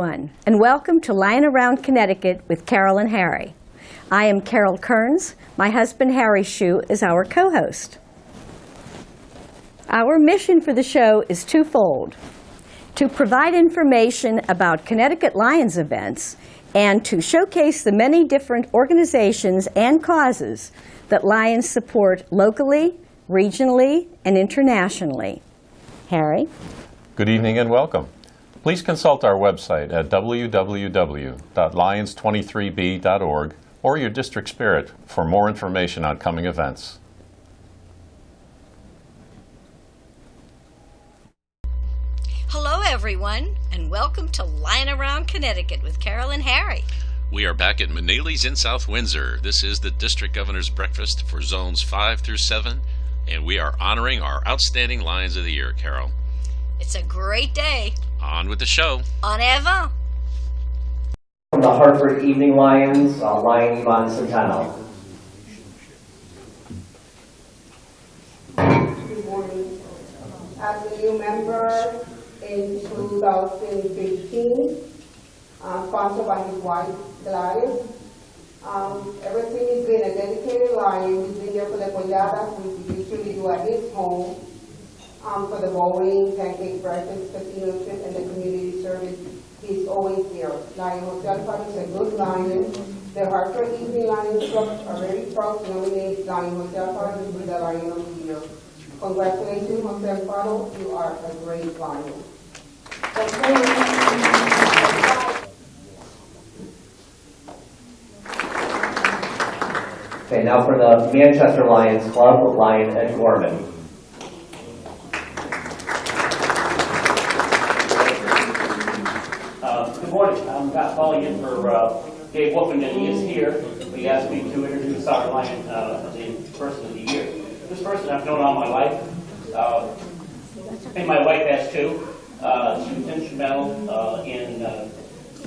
everyone, and welcome to Lying Around Connecticut with Carol and Harry. I am Carol Kearns. My husband, Harry Shue, is our co-host. Our mission for the show is twofold: to provide information about Connecticut Lions events and to showcase the many different organizations and causes that Lions support locally, regionally, and internationally. Harry? Good evening and welcome. Please consult our website at www.lions23b.org or your district spirit for more information on coming events. Hello everyone, and welcome to Lying Around Connecticut with Carol and Harry. We are back at Manaley's in South Windsor. This is the District Governor's Breakfast for Zones 5 through 7, and we are honoring our outstanding Lions of the Year, Carol. It's a great day. On with the show. En avant. From the Hartford Evening Lions, Lion Ivan Centeno. Good morning. As a new member in 2015, sponsored by his wife, Gladys. Ever since he's been a dedicated Lion, he's been there for the polladas, which we usually do at his home, for the bowling, pancake breakfast, casino trip, and the community service. He's always there. Lion Hotel Park is a good Lion. The Hartford Evening Lions Club are very proud to nominate Lion Hotel Park to be the Lion of the Year. Congratulations, Hotel Park. You are a great Lion. Okay, now for the Manchester Lions Club, Lion Ed Gorman. Good morning. I'm not calling in for Dave Wolfenden. He is here. He asked me to introduce our Lion, the Person of the Year. This person I've known all my life. I think my wife has too. She was instrumental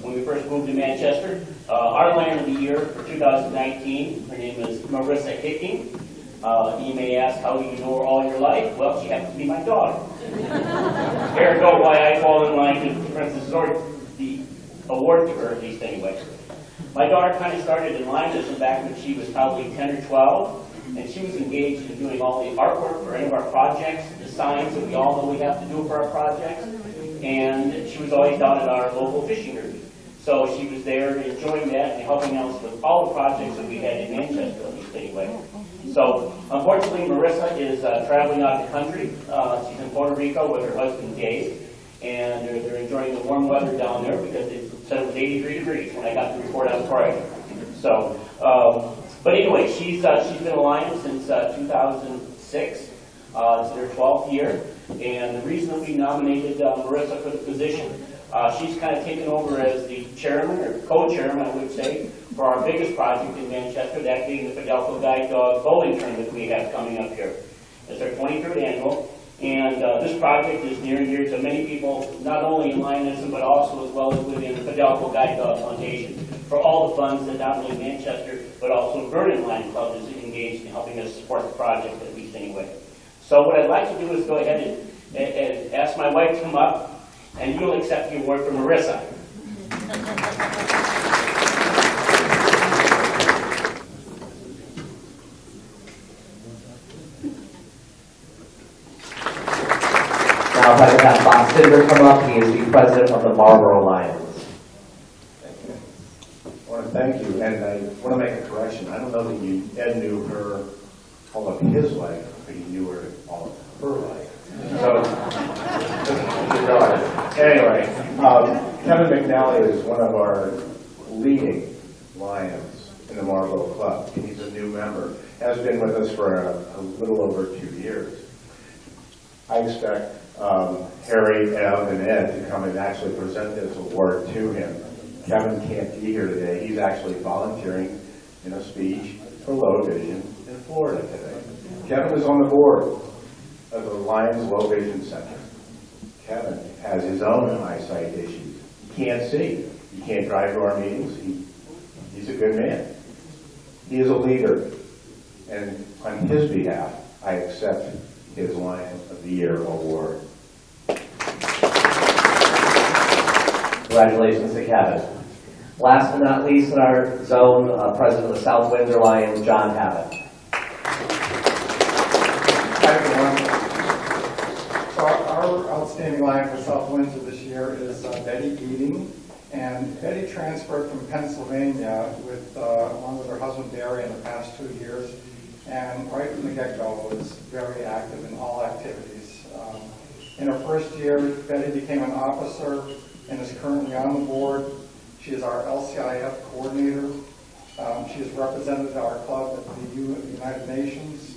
when we first moved to Manchester. Our Lion of the Year for 2019, her name is Marissa Hicking. You may ask, how do you know her all your life? Well, she happens to be my daughter. Ergo, why I fall in line to, for instance, the award to her, at least anyway. My daughter kind of started in Lionism back when she was probably 10 or 12, and she was engaged in doing all the artwork for any of our projects, the signs that we all know we have to do for our projects, and she was always down at our local fishing derby. So she was there enjoying that and helping us with all the projects that we had in Manchester, at least anyway. So unfortunately, Marissa is traveling out of the country. She's in Puerto Rico with her husband, Dave, and they're enjoying the warm weather down there because it said it was 83 degrees when I got the report on Friday. So, but anyway, she's been a Lion since 2006. It's their 12th year, and the reason that we nominated Marissa for the position, she's kind of taken over as the chairman, or co-chairman, I would say, for our biggest project in Manchester, that being the Fidelco Guide Dog Bowling Tournament we have coming up here. It's our 23rd annual, and this project is near and dear to many people, not only in Lionism, but also as well as within the Fidelco Guide Dog Foundation, for all the funds that not only Manchester, but also Vernon Lion Club is engaged in helping us support the project, at least anyway. So what I'd like to do is go ahead and ask my wife to come up, and you'll accept the award from Marissa. Now if I could have Bob Cinder come up, he is the president of the Marlboro Lions. Thank you. I want to thank you, and I want to make a correction. I don't know that Ed knew her all of his life, but he knew her all of her life. So, anyway, Kevin McNally is one of our leading Lions in the Marlboro Club. He's a new member, has been with us for a little over 2 years. I expect Harry, Ev, and Ed to come and actually present this award to him. Kevin can't be here today. He's actually volunteering in a speech for low vision in Florida today. Kevin is on the board of the Lions Low Vision Center. Kevin has his own eyesight issues. He can't see. He can't drive to our meetings. He's a good man. He is a leader. And on his behalf, I accept his Lion of the Year award. Congratulations to Kevin. Last but not least in our zone, President of the South Windsor Lions, John Habit. Hi, everyone. So our outstanding Lion for South Windsor this year is Betty Eating. And Betty transferred from Pennsylvania along with her husband Barry in the past 2 years. And right from the get-go was very active in all activities. In her first year, Betty became an officer and is currently on the board. She is our LCIF coordinator. She has represented our club at the United Nations.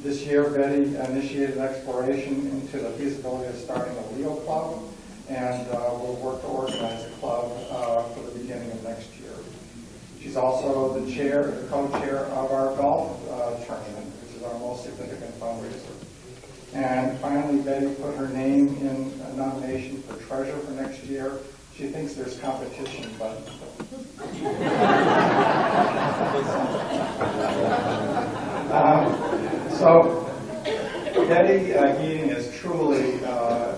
This year, Betty initiated an exploration into the feasibility of starting a Leo club, and will work to organize a club for the beginning of next year. She's also the co-chair of our golf tournament, which is our most significant fundraiser. And finally, Betty put her name in a nomination for treasurer for next year. She thinks there's competition, but so Betty Geating is truly a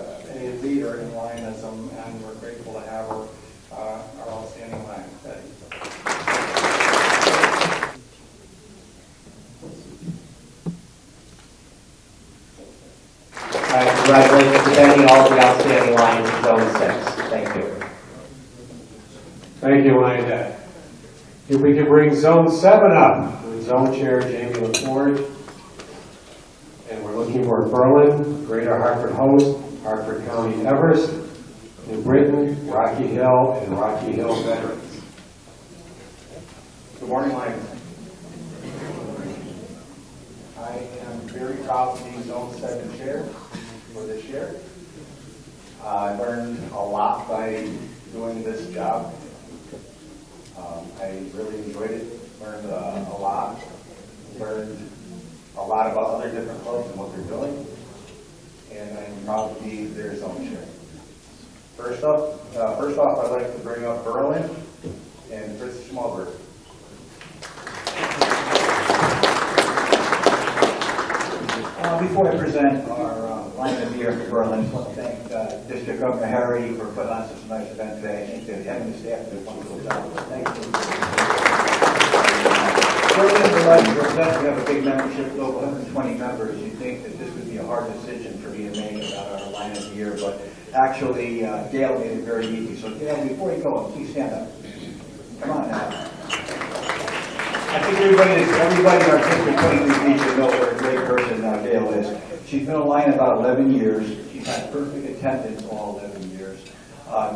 leader in Lionism, and we're grateful to have her, our outstanding Lion, Betty. All right, congratulations to Betty and all of the outstanding Lions in Zone 6. Thank you. Thank you, Lionette. If we could bring Zone 7 up, with Zone Chair Jamie LaForge. And we're looking for Berlin, Greater Hartford Host, Hartford County Everest, New Britain, Rocky Hill, and Rocky Hill veterans. Good morning, Lions. I am very proud to be Zone 7 Chair for this year. I learned a lot by doing this job. I really enjoyed it, learned a lot about other different clubs and what they're doing, and I'm proud to be their Zone Chair. First off, I'd like to bring up Berlin and Chris Schmalberg. Before I present our Lion of the Year for Berlin, I want to thank District Governor Harry for putting on such a nice event today. I think that having the staff did a wonderful job. Thank you. Berlin, we have a big membership, over 120 members. You'd think that this would be a hard decision for me to make about our Lion of the Year, but actually Gail made it very easy. So Gail, before you go, please stand up. Come on now. I think everybody in our district 23 should know what a great person Gail is. She's been a Lion about 11 years. She's had perfect attendance all 11 years.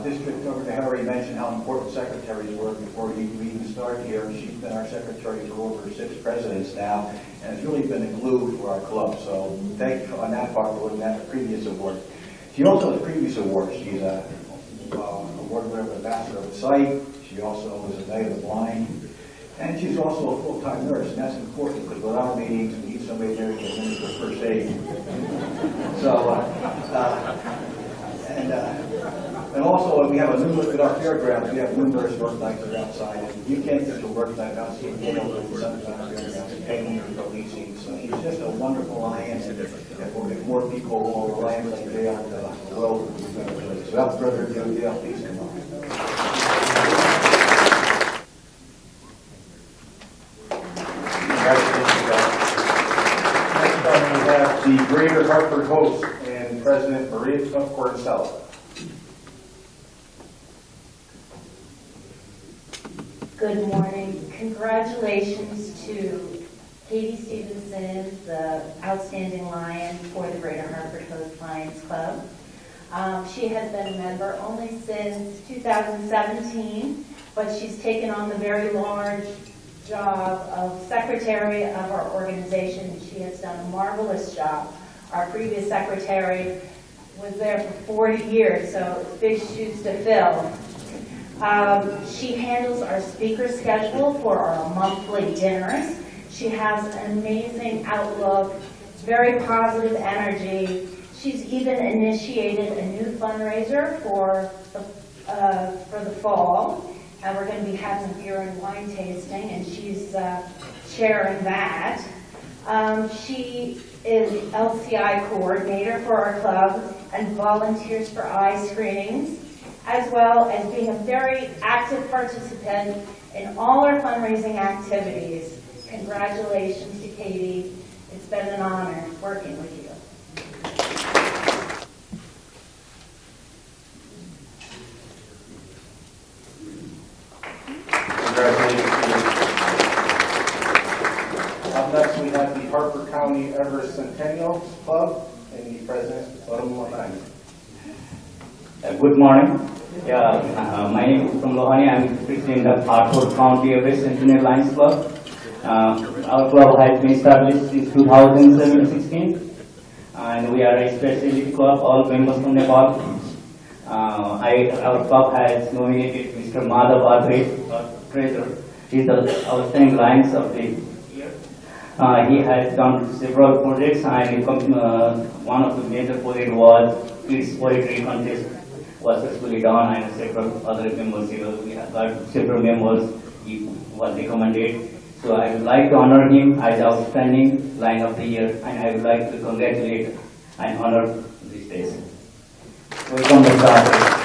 District Governor Harry mentioned how important secretaries were before we even started here. She's been our secretary for over 6 presidents now, and it's really been a glue for our club. So thank you on that part for that previous award. She also has previous awards. She's a award winner of Ambassador of the Site. She also was a Knight of the Blind. And she's also a full-time nurse, and that's important because with our meetings, we need somebody there to administer first aid. So, and also we have a numerous, at our fairgrounds, we have numerous work nights that are outside. And you can't get to work night without seeing Gail with the sun on our fairgrounds, painting or policing. So she's just a wonderful Lion, and if more people all the Lions like Gail, the world would be better place. So without further ado, Gail, please come on. Next up, we have the Greater Hartford Host and President Maria Cortesella. Good morning. Congratulations to Katie Stevenson, the outstanding Lion for the Greater Hartford Host Lions Club. She has been a member only since 2017, but she's taken on the very large job of secretary of our organization. She has done a marvelous job. Our previous secretary was there for 40 years, so it's big shoes to fill. She handles our speaker schedule for our monthly dinners. She has an amazing outlook, very positive energy. She's even initiated a new fundraiser for the fall. And we're going to be having beer and wine tasting, and she's chairing that. She is LCI coordinator for our club and volunteers for eye screenings. as well as being a very active participant in all our fundraising activities. Congratulations to Katie. It's been an honor working with you. Congratulations, Katie. Up next, we have the Harper County Ever Centennial Club and the president, Odom Lohani. Good morning. My name is Uttam Lohani. I'm president of Hartford County Ever Centennial Lions Club. Our club has been established in 2016, and we are a specialty club, all members from Nepal. Our club has nominated Mr. Madhav Adre, treasurer. He's the outstanding Lions of the year. He has done several projects, and one of the major projects was his poetry contest was successfully done, and several other members, we have got several members, he was recommended. So I would like to honor him as outstanding Lion of the Year, and I would like to congratulate and honor these days. Welcome, Mr. Adre.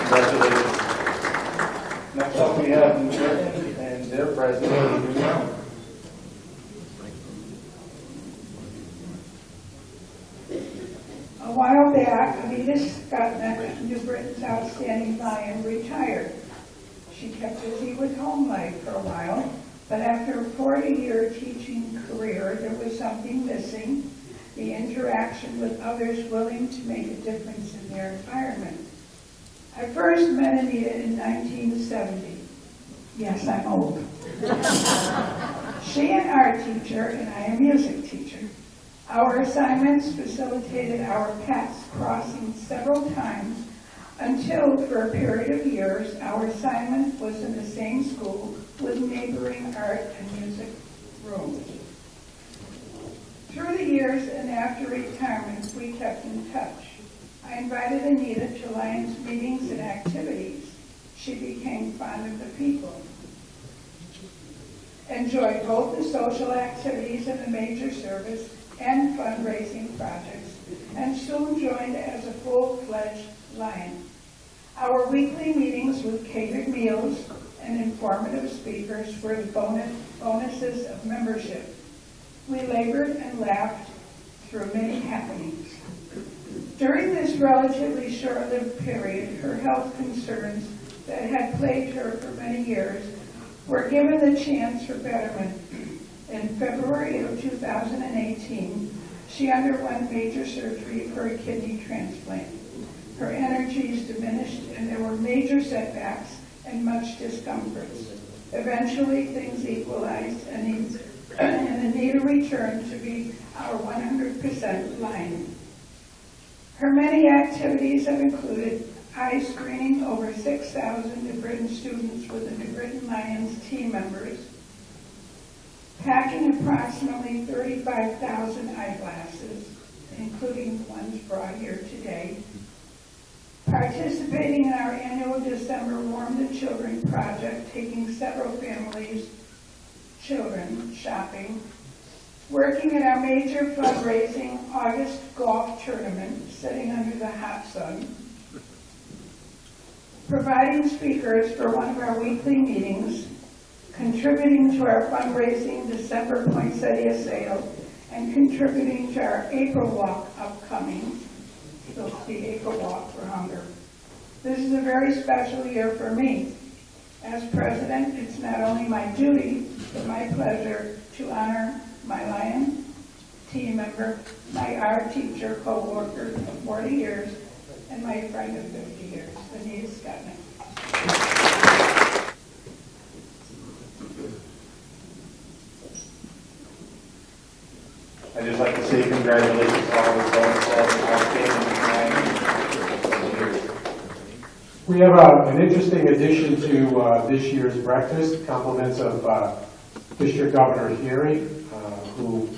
Congratulations. Next up, we have New Britain and their president, New York. A while back, Anita Skutnik, New Britain's outstanding Lion, retired. She kept busy with home life for a while, but after a 40-year teaching career, there was something missing, the interaction with others willing to make a difference in their environment. I first met Anita in 1970. Yes, I'm old. She an art teacher, and I a music teacher. Our assignments facilitated our paths crossing several times until, for a period of years, our assignment was in the same school with neighboring art and music rooms. Through the years and after retirement, we kept in touch. I invited Anita to Lions meetings and activities. She became fond of the people. Enjoyed both the social activities and the major service and fundraising projects, and soon joined as a full-fledged Lion. Our weekly meetings with catered meals and informative speakers were the bonuses of membership. We labored and laughed through many happenings. During this relatively short-lived period, her health concerns that had plagued her for many years were given the chance for betterment. In February of 2018, she underwent major surgery for a kidney transplant. Her energies diminished, and there were major setbacks and much discomfort. Eventually, things equalized, and Anita returned to be our 100% Lion. Her many activities have included eye screening over 6,000 New Britain students with the New Britain Lions team members, packing approximately 35,000 eyeglasses, including the ones brought here today, participating in our annual December Warm the Children project, taking several families' children shopping, working at our major fundraising August golf tournament, sitting under the hot sun, providing speakers for one of our weekly meetings, contributing to our fundraising December poinsettia sale, and contributing to our April walk upcoming. So it's the April Walk for Hunger. This is a very special year for me. As president, it's not only my duty, but my pleasure to honor my Lion team member, my art teacher, co-worker of 40 years, and my friend of 50 years, Anita Skutnik. I'd just like to say congratulations to all the Zones Club and outstanding Lions. We have an interesting addition to this year's breakfast, compliments of District Governor Heery, who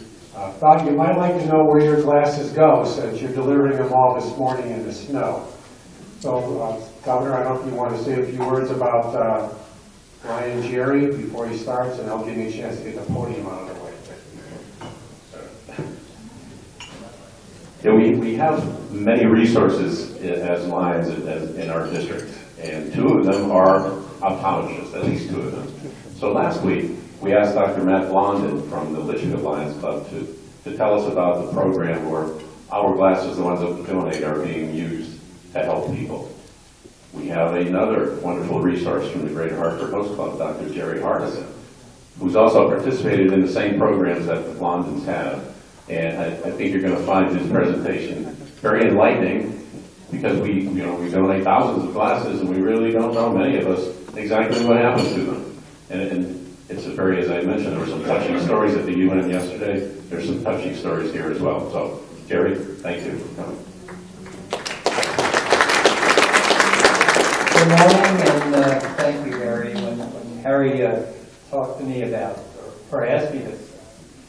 thought you might like to know where your glasses go since you're delivering them all this morning in the snow. So, Governor, I don't know if you want to say a few words about Ryan Jerry before he starts, and I'll give you a chance to get the podium out of the way. Yeah, we have many resources as Lions in our district, and two of them are optometrists, at least two of them. So last week, we asked Dr. Matt Blondin from the Litchfield Lions Club to tell us about the program where our glasses, the ones that we donate, are being used to help people. We have another wonderful resource from the Greater Hartford Host Club, Dr. Jerry Hardison, who's also participated in the same programs that the Blondins have. And I think you're going to find his presentation very enlightening, because we donate thousands of glasses, and we really don't know, many of us, exactly what happens to them. And it's a very, as I mentioned, there were some touching stories at the UN yesterday. There's some touching stories here as well. So, Jerry, thank you for coming. Good morning, and thank you, Harry. When Harry talked to me about, or asked me to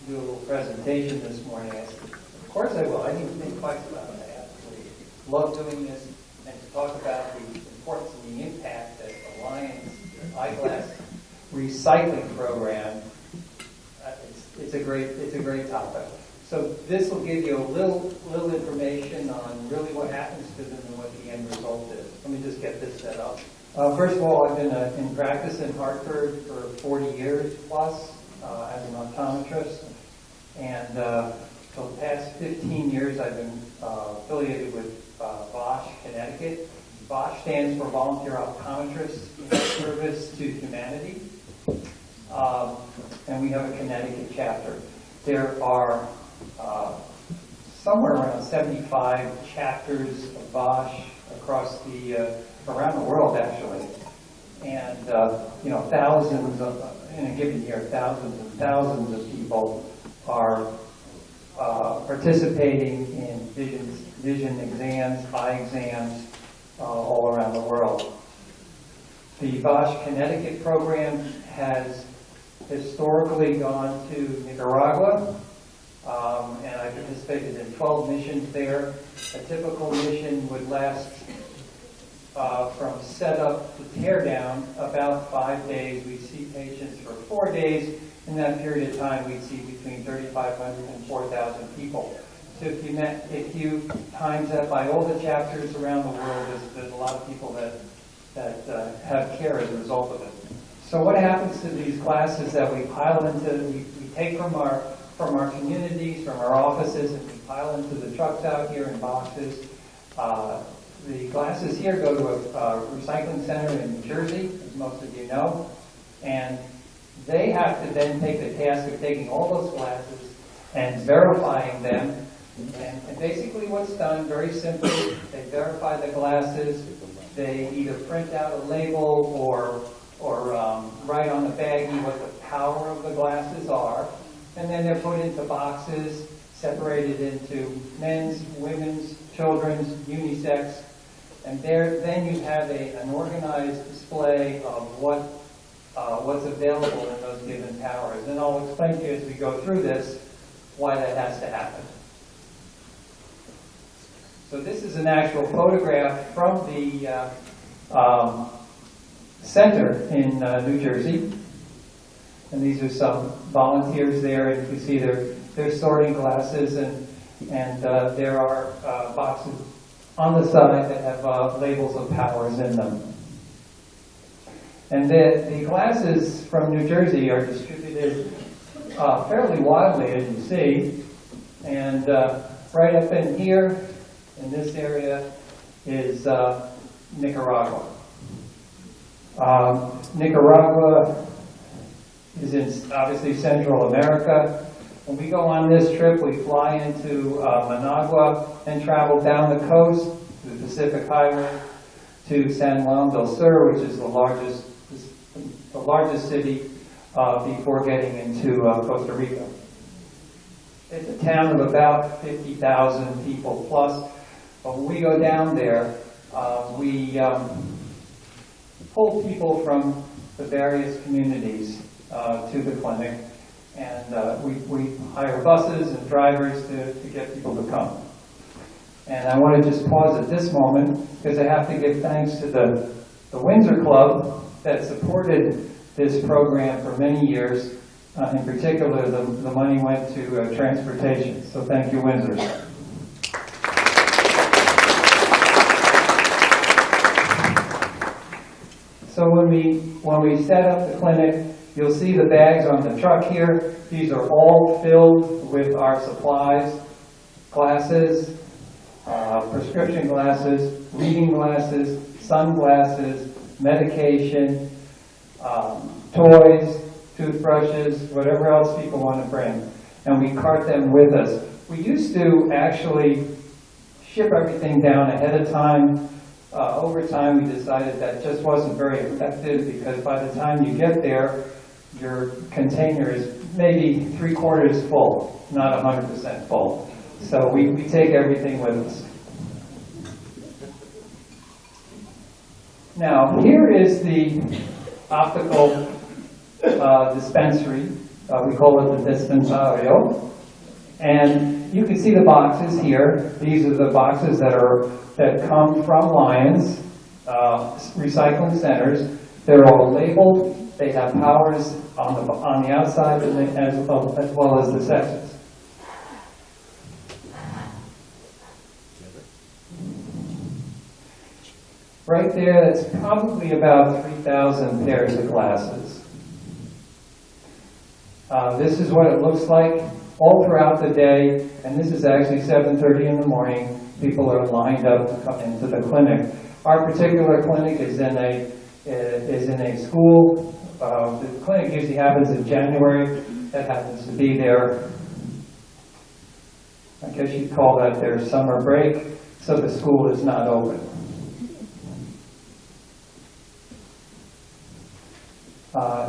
do a little presentation this morning, I said, of course I will. I didn't think twice about it. I absolutely love doing this, and to talk about the importance and the impact that the Lions eyeglass recycling program, it's a great topic. So this will give you a little information on really what happens to them and what the end result is. Let me just get this set up. First of all, I've been in practice in Hartford for 40 years plus as an optometrist. And for the past 15 years, I've been affiliated with Bosch, Connecticut. Bosch stands for Volunteer Optometrists in Service to Humanity. And we have a Connecticut chapter. There are somewhere around 75 chapters of Bosch across around the world, actually. And, thousands in a given year, thousands and thousands of people are participating in vision exams, eye exams, all around the world. The Bosch Connecticut program has historically gone to Nicaragua, and I participated in 12 missions there. A typical mission would last from setup to tear down about 5 days. We'd see patients for 4 days. In that period of time, we'd see between 3,500 and 4,000 people. So if you times that by all the chapters around the world, there's a lot of people that have care as a result of it. So what happens to these glasses that we pile into? We take from our communities, from our offices, and we pile into the trucks out here in boxes. The glasses here go to a recycling center in New Jersey, as most of you know, and they have to then take the task of taking all those glasses and verifying them. And basically what's done, very simply, they verify the glasses. They either print out a label or write on the baggie what the power of the glasses are. And then they're put into boxes, separated into men's, women's, children's, unisex. And then you have an organized display of what's available in those given powers. And I'll explain to you as we go through this why that has to happen. So this is an actual photograph from the center in New Jersey. And these are some volunteers there, and you can see they're sorting glasses, and there are boxes on the side that have labels of powers in them. And the glasses from New Jersey are distributed fairly widely, as you see. And right up in here, in this area, is Nicaragua. Nicaragua is in obviously Central America. When we go on this trip, we fly into Managua and travel down the coast to the Pacific Highway to San Juan del Sur, which is the largest city before getting into Costa Rica. It's a town of about 50,000 people plus. But when we go down there, we pull people from the various communities to the clinic, and we hire buses and drivers to get people to come. And I want to just pause at this moment because I have to give thanks to the Windsor Club that supported this program for many years. In particular, the money went to transportation. So thank you, Windsor. So when we set up the clinic, you'll see the bags on the truck here. These are all filled with our supplies, glasses, prescription glasses, reading glasses, sunglasses, medication, toys, toothbrushes, whatever else people want to bring. And we cart them with us. We used to actually ship everything down ahead of time. Over time, we decided that just wasn't very effective because by the time you get there, your container is maybe 3/4 full, not 100% full. So we take everything with us. Now, here is the optical dispensary. We call it the dispensario. And you can see the boxes here. These are the boxes that come from Lions recycling centers. They're all labeled. They have powers on the outside as well as the sections. Right there, that's probably about 3,000 pairs of glasses. This is what it looks like all throughout the day, and this is actually 7:30 in the morning. People are lined up to come into the clinic. Our particular clinic is in a school. The clinic usually happens in January. That happens to be their, I guess you'd call that their summer break, so the school is not open.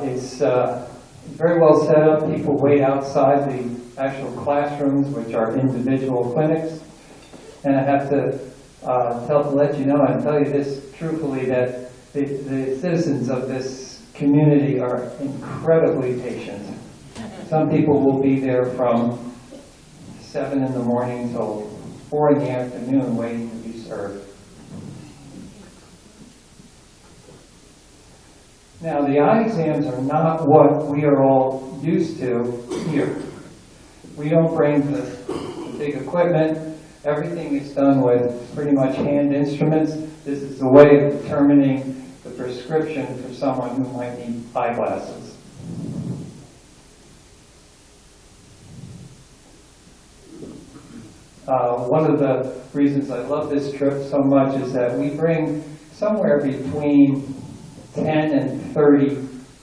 It's very well set up. People wait outside the actual classrooms, which are individual clinics. And I have to let you know and tell you this truthfully, that the citizens of this community are incredibly patient. Some people will be there from 7 in the morning till 4 in the afternoon waiting to be served. Now, the eye exams are not what we are all used to here. We don't bring the big equipment. Everything is done with pretty much hand instruments. This is a way of determining the prescription for someone who might need eyeglasses. One of the reasons I love this trip so much is that we bring somewhere between 10 and 30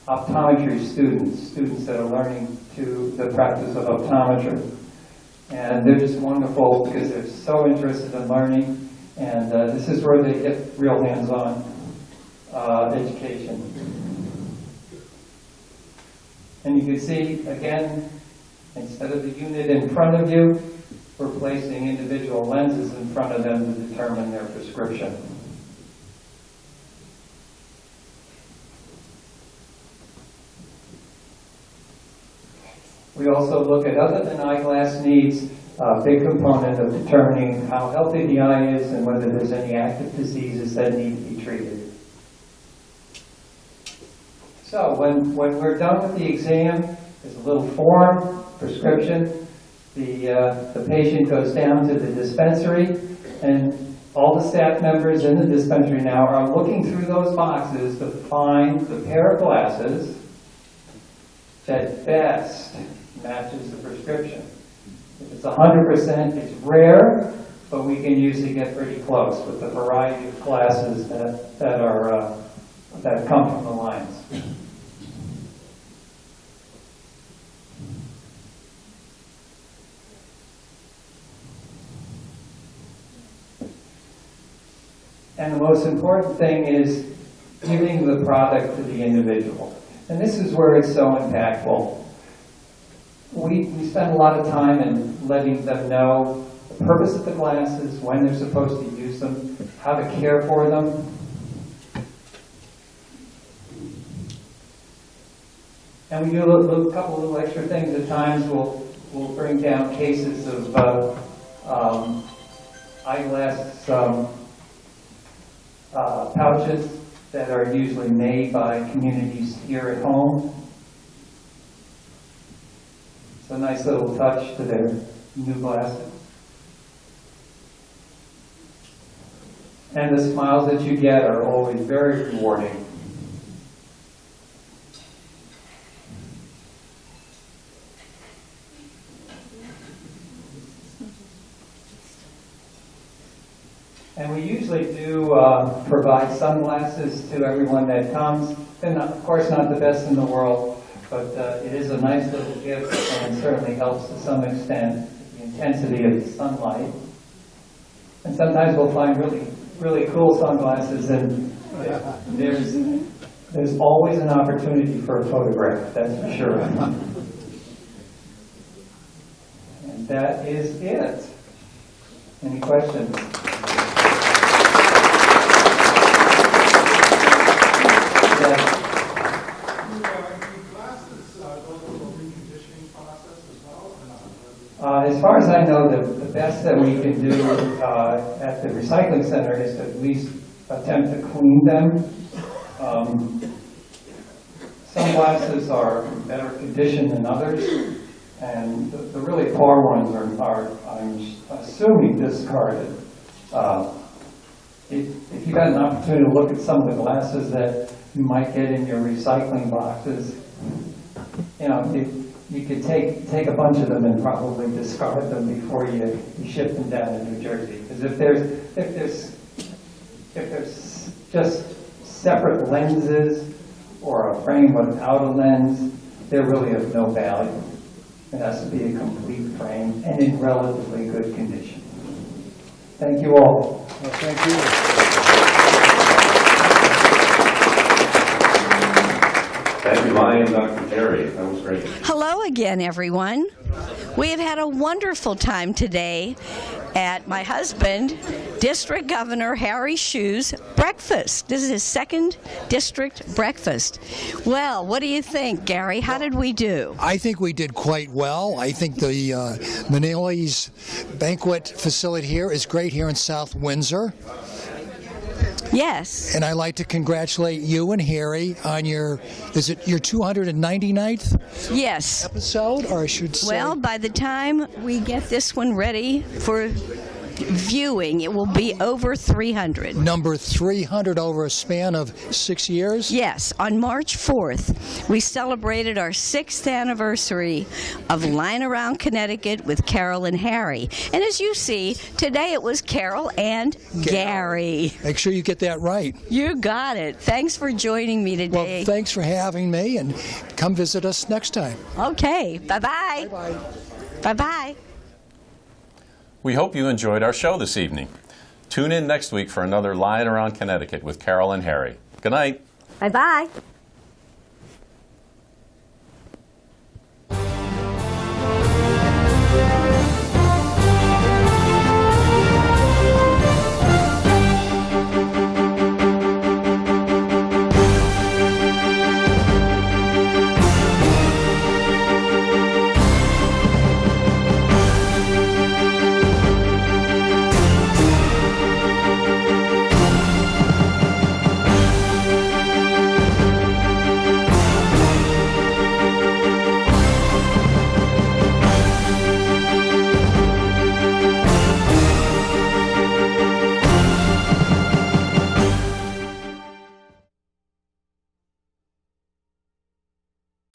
optometry students that are learning to the practice of optometry. And they're just wonderful because they're so interested in learning, and this is where they get real hands-on education. And you can see, again, instead of the unit in front of you, we're placing individual lenses in front of them to determine their prescription. We also look at, other than eyeglass needs, a big component of determining how healthy the eye is and whether there's any active diseases that need to be treated. So when we're done with the exam, there's a little form, prescription. The patient goes down to the dispensary, and all the staff members in the dispensary now are looking through those boxes to find the pair of glasses that best matches the prescription. If it's 100%, it's rare, but we can usually get pretty close with the variety of glasses that come from the lines. And the most important thing is giving the product to the individual. And this is where it's so impactful. We spend a lot of time in letting them know the purpose of the glasses, when they're supposed to use them, how to care for them. And we do a couple little extra things. At times we'll bring down cases of eyeglass pouches that are usually made by communities here at home. It's a nice little touch to their new glasses. And the smiles that you get are always very rewarding. And we usually do provide sunglasses to everyone that comes. They're not, of course, not the best in the world, but it is a nice little gift and certainly helps to some extent the intensity of the sunlight. And sometimes we'll find really cool sunglasses, and there's always an opportunity for a photograph, that's for sure. And that is it. Any questions? As far as I know, the best that we can do at the recycling center is to at least attempt to clean them. Some glasses are in better condition than others, and the really poor ones are I'm assuming, discarded. If you had an opportunity to look at some of the glasses that you might get in your recycling boxes, you know, you could take a bunch of them and probably discard them before you ship them down to New Jersey. Because if there's just separate lenses or a frame without a lens, they're really of no value. It has to be a complete frame and in relatively good condition. Thank you all. Well, thank you. Thank you, Lion, Dr. Terry. That was great. Hello again, everyone. We have had a wonderful time today at my husband, District Governor Harry Hsu's breakfast. This is his second district breakfast. Well, what do you think, Gary? How did we do? I think we did quite well. I think the Manili's banquet facility here is great here in South Windsor. Yes. And I'd like to congratulate you and Harry on your 299th yes. episode, or I should say. Well, by the time we get this one ready for viewing, it will be over 300. Number 300 over a span of 6 years? Yes. On March 4th, we celebrated our 6th anniversary of Lying Around Connecticut with Carol and Harry. And as you see, today it was Carol and Gary. Make sure you get that right. You got it. Thanks for joining me today. Well, thanks for having me, and come visit us next time. Okay. Bye-bye. Bye-bye. Bye-bye. We hope you enjoyed our show this evening. Tune in next week for another Lying Around Connecticut with Carol and Harry. Good night. Bye-bye.